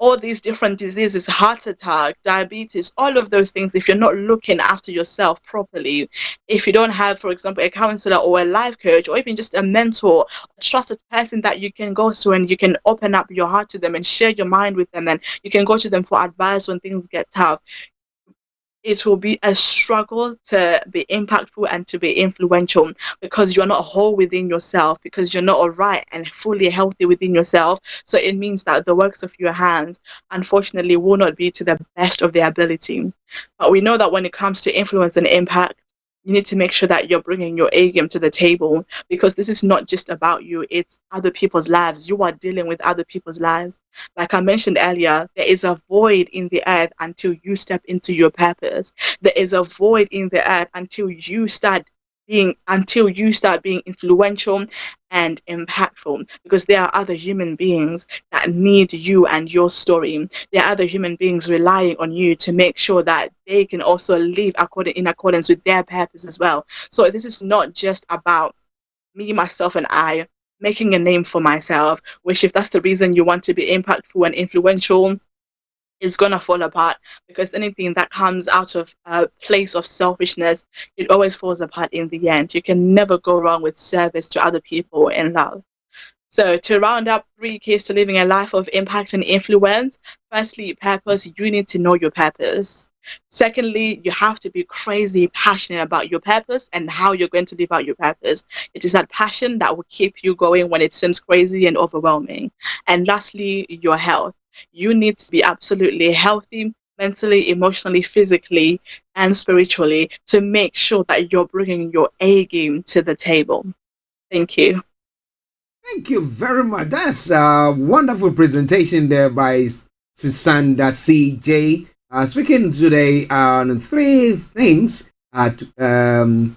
All these different diseases, heart attack, diabetes, all of those things, if you're not looking after yourself properly, if you don't have, for example, a counselor or a life coach, or even just a mentor, a trusted person that you can go to and you can open up your heart to them and share your mind with them, and you can go to them for advice when things get tough, it will be a struggle to be impactful and to be influential because you're not whole within yourself, because you're not all right and fully healthy within yourself. So it means that the works of your hands, unfortunately, will not be to the best of their ability. But we know that when it comes to influence and impact, you need to make sure that you're bringing your A game to the table, because this is not just about you, it's other people's lives. You are dealing with other people's lives. Like I mentioned earlier, there is a void in the earth until you step into your purpose. There is a void in the earth until you start being influential and impactful, because there are other human beings that need you and your story. There are other human beings relying on you to make sure that they can also live in accordance with their purpose as well. So this is not just about me, myself, and I making a name for myself, which if that's the reason you want to be impactful and influential, is going to fall apart, because anything that comes out of a place of selfishness, it always falls apart in the end. You can never go wrong with service to other people in love. So to round up 3 keys to living a life of impact and influence: firstly, purpose. You need to know your purpose. Secondly, you have to be crazy passionate about your purpose and how you're going to live out your purpose. It is that passion that will keep you going when it seems crazy and overwhelming. And lastly, your health. You need to be absolutely healthy, mentally, emotionally, physically, and spiritually, to make sure that you're bringing your A game to the table. Thank you. Thank you very much. That's a wonderful presentation there by Sisanda CJ. Speaking today on 3 things, 3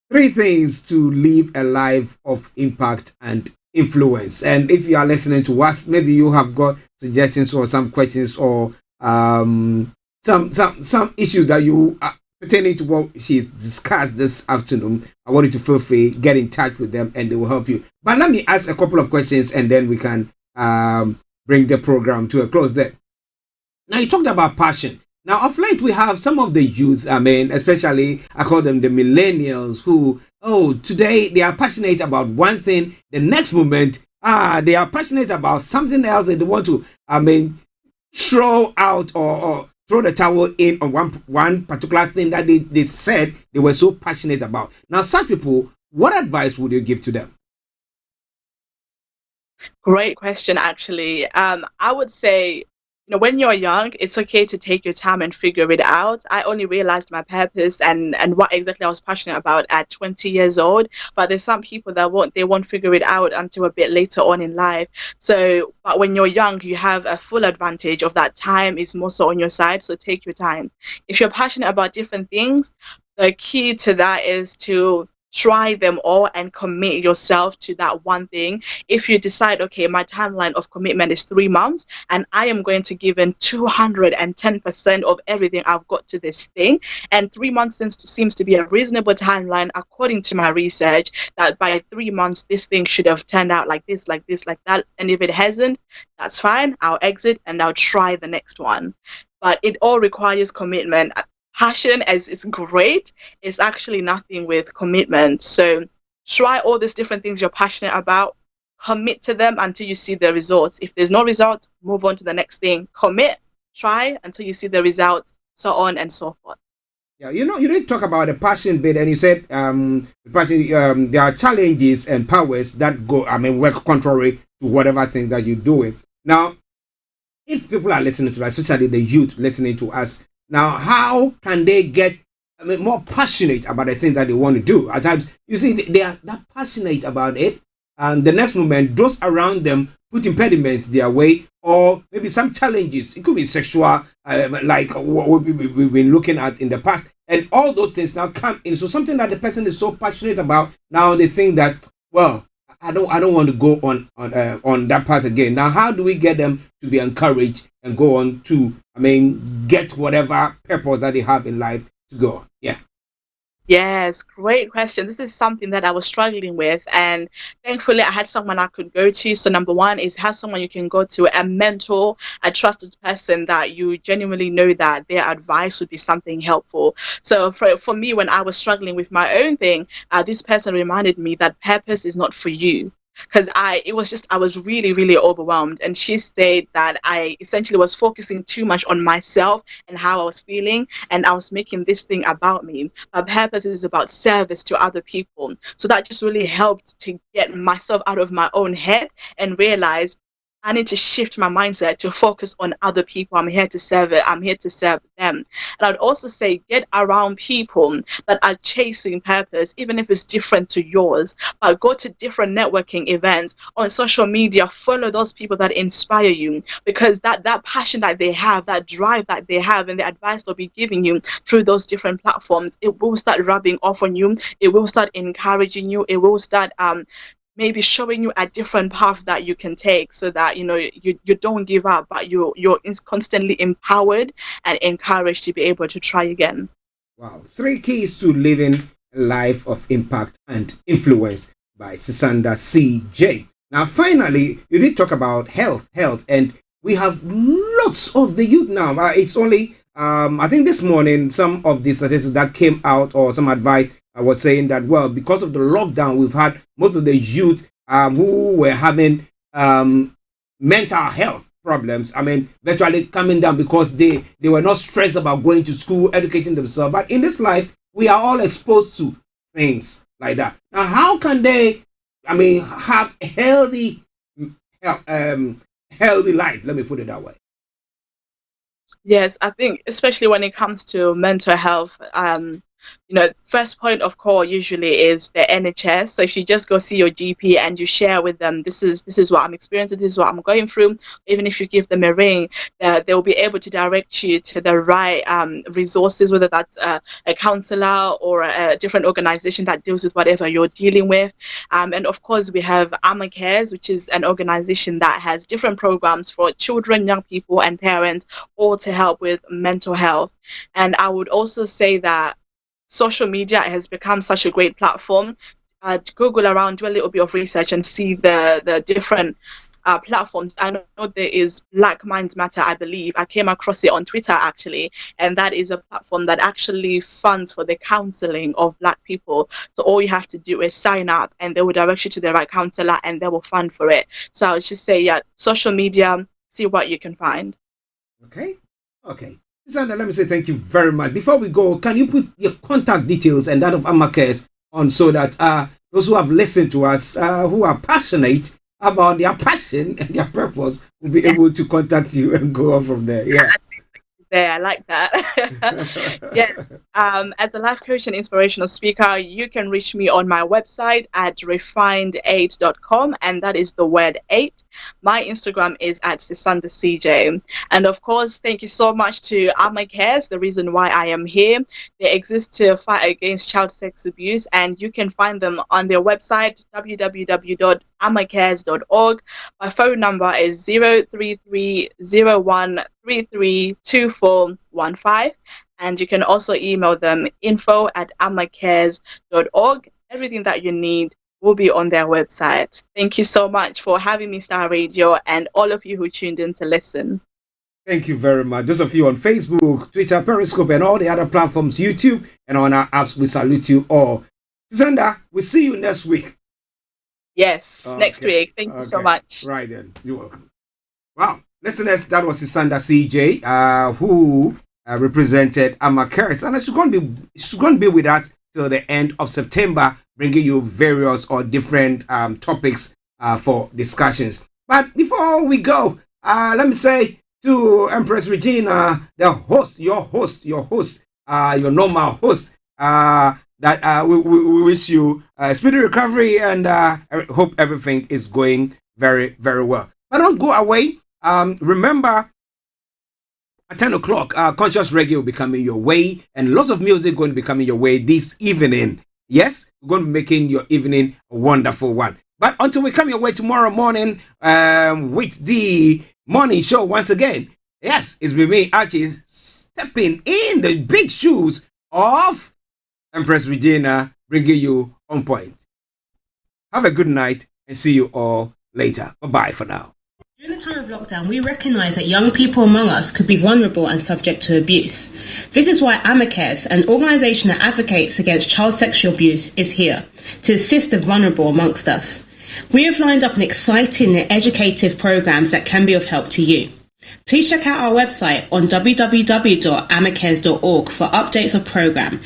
things to live a life of impact and influence. And if you are listening to us, maybe you have got suggestions or some questions or some issues that you pertaining to what she's discussed this afternoon, I want you to feel free, get in touch with them, and they will help you. But let me ask a couple of questions, and then we can bring the program to a close. There. Now you talked about passion. Now of late we have some of the youth. I mean, especially I call them the millennials, who today they are passionate about one thing. The next moment, they are passionate about something else that they want to. I mean, throw out or throw the towel in on one particular thing that they said they were so passionate about. Now, such people, what advice would you give to them? Great question, actually. I would say, when you're young, it's okay to take your time and figure it out. I only realized my purpose and what exactly I was passionate about at 20 years old. But there's some people that won't figure it out until a bit later on in life. So, but when you're young, you have a full advantage of that. Time is more so on your side. So take your time. If you're passionate about different things, the key to that is to try them all and commit yourself to that one thing. If you decide, okay, my timeline of commitment is 3 months and I am going to give in 210% of everything I've got to this thing, and 3 months seems to be a reasonable timeline according to my research, that by 3 months this thing should have turned out like this, like this, like that. And if it hasn't, that's fine. I'll exit and I'll try the next one. But it all requires commitment. Passion, as it's great, is actually nothing with commitment. So try all these different things you're passionate about, commit to them until you see the results. If there's no results, move on to the next thing. Commit, try until you see the results, so on and so forth. Yeah, you didn't talk about the passion bit, and you said the passion, there are challenges and powers that work contrary to whatever thing that you're doing. Now, if people are listening to us, especially the youth listening to us, now, how can they get more passionate about the thing that they want to do? At times, you see, they are that passionate about it, and the next moment, those around them put impediments their way, or maybe some challenges. It could be sexual, like what we've been looking at in the past, and all those things now come in. So something that the person is so passionate about, now they think that, well, I don't want to go on that path again. Now, how do we get them to be encouraged and go on to, get whatever purpose that they have in life to go on? Yeah. Yes, great question. This is something that I was struggling with, and thankfully I had someone I could go to. So number one is have someone you can go to, a mentor, a trusted person that you genuinely know that their advice would be something helpful. So for me, when I was struggling with my own thing, this person reminded me that purpose is not for you. Because I was really, really overwhelmed. And she said that I essentially was focusing too much on myself and how I was feeling, and I was making this thing about me. My purpose is about service to other people. So that just really helped to get myself out of my own head and realize I need to shift my mindset to focus on other people. I'm here to serve it. I'm here to serve them. And I'd also say get around people that are chasing purpose, even if it's different to yours. But go to different networking events on social media. Follow those people that inspire you, because that passion that they have, that drive that they have, and the advice they'll be giving you through those different platforms, it will start rubbing off on you. It will start encouraging you. It will start maybe showing you a different path that you can take, so that you don't give up, but you're constantly empowered and encouraged to be able to try again. Wow. 3 keys to living a life of impact and influence by Sisanda CJ. Now, finally, you did talk about health, and we have lots of the youth now. It's only, I think this morning, some of the statistics that came out, or some advice, I was saying that, well, because of the lockdown, we've had most of the youth who were having mental health problems, virtually coming down because they were not stressed about going to school, educating themselves. But in this life, we are all exposed to things like that. Now, how can they, have a healthy life? Let me put it that way. Yes, I think especially when it comes to mental health, first point of call usually is the NHS. So if you just go see your GP and you share with them, this is what I'm experiencing, this is what I'm going through, even if you give them a ring, they'll be able to direct you to the right resources, whether that's a counselor or a different organization that deals with whatever you're dealing with. And of course, we have Amacares, which is an organization that has different programs for children, young people, and parents, all to help with mental health. And I would also say that social media has become such a great platform. To Google around, do a little bit of research and see the different platforms. I know there is Black Minds Matter, I believe. I came across it on Twitter, actually, and that is a platform that actually funds for the counseling of Black people. So all you have to do is sign up and they will direct you to the right counselor and they will fund for it. So I would just say, yeah, social media, see what you can find. Okay. Sisanda, let me say thank you very much. Before we go, can you put your contact details and that of Amacares on so that those who have listened to us, who are passionate about their passion and their purpose, will be able to contact you and go on from there? Yeah. There, I like that. Yes. As a life coach and inspirational speaker, you can reach me on my website at refined8.com, and that is the word 8. My Instagram is at SisandaCJ. And of course, thank you so much to Amacares, the reason why I am here. They exist to fight against child sex abuse, and you can find them on their website, www.amacares.org. My phone number is 03301332415, and you can also email them info@amacares.org. Everything that you need will be on their website. Thank you so much for having me, Star Radio, and all of you who tuned in to listen. Thank you very much. Those of you on Facebook, Twitter, Periscope, and all the other platforms, YouTube, and on our apps, we salute you all. Sisanda, we'll see you next week. Yes, next week. Thank you so much. Right then. You're welcome. Wow. Listeners, that was Sisanda CJ, who represented Amacares, and she's going to be with us till the end of September, bringing you various or different topics for discussions. But before we go, let me say to Empress Regina, the host, your normal host, that we wish you speedy recovery, and I hope everything is going very, very well. But don't go away. Remember, at 10 o'clock, Conscious Reggae will be coming your way, and lots of music going to be coming your way this evening. Yes, we're going to be making your evening a wonderful one. But until we come your way tomorrow morning with the morning show once again, yes, it's with me, Archie, stepping in the big shoes of Empress Regina, bringing you on point. Have a good night and see you all later. Bye-bye for now. During the time of lockdown, we recognise that young people among us could be vulnerable and subject to abuse. This is why Amacares, an organisation that advocates against child sexual abuse, is here to assist the vulnerable amongst us. We have lined up an exciting and educative programmes that can be of help to you. Please check out our website on www.amacares.org for updates of programme.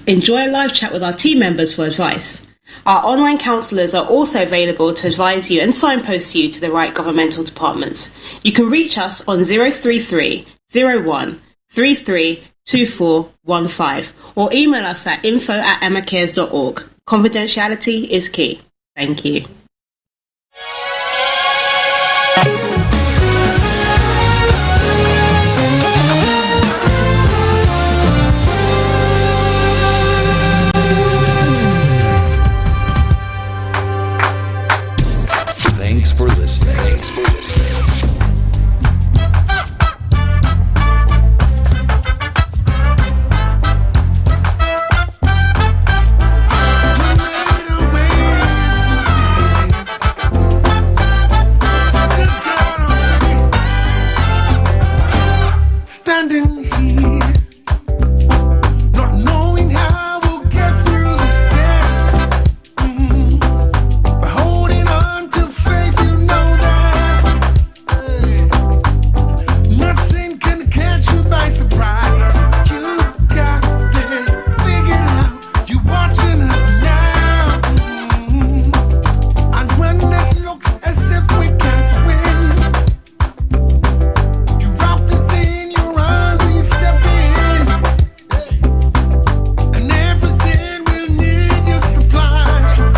Enjoy a live chat with our team members for advice. Our online counsellors are also available to advise you and signpost you to the right governmental departments. You can reach us on 033 01 33 2415 or email us at info@amacares.org. Confidentiality is key. Thank you. Thanks for listening.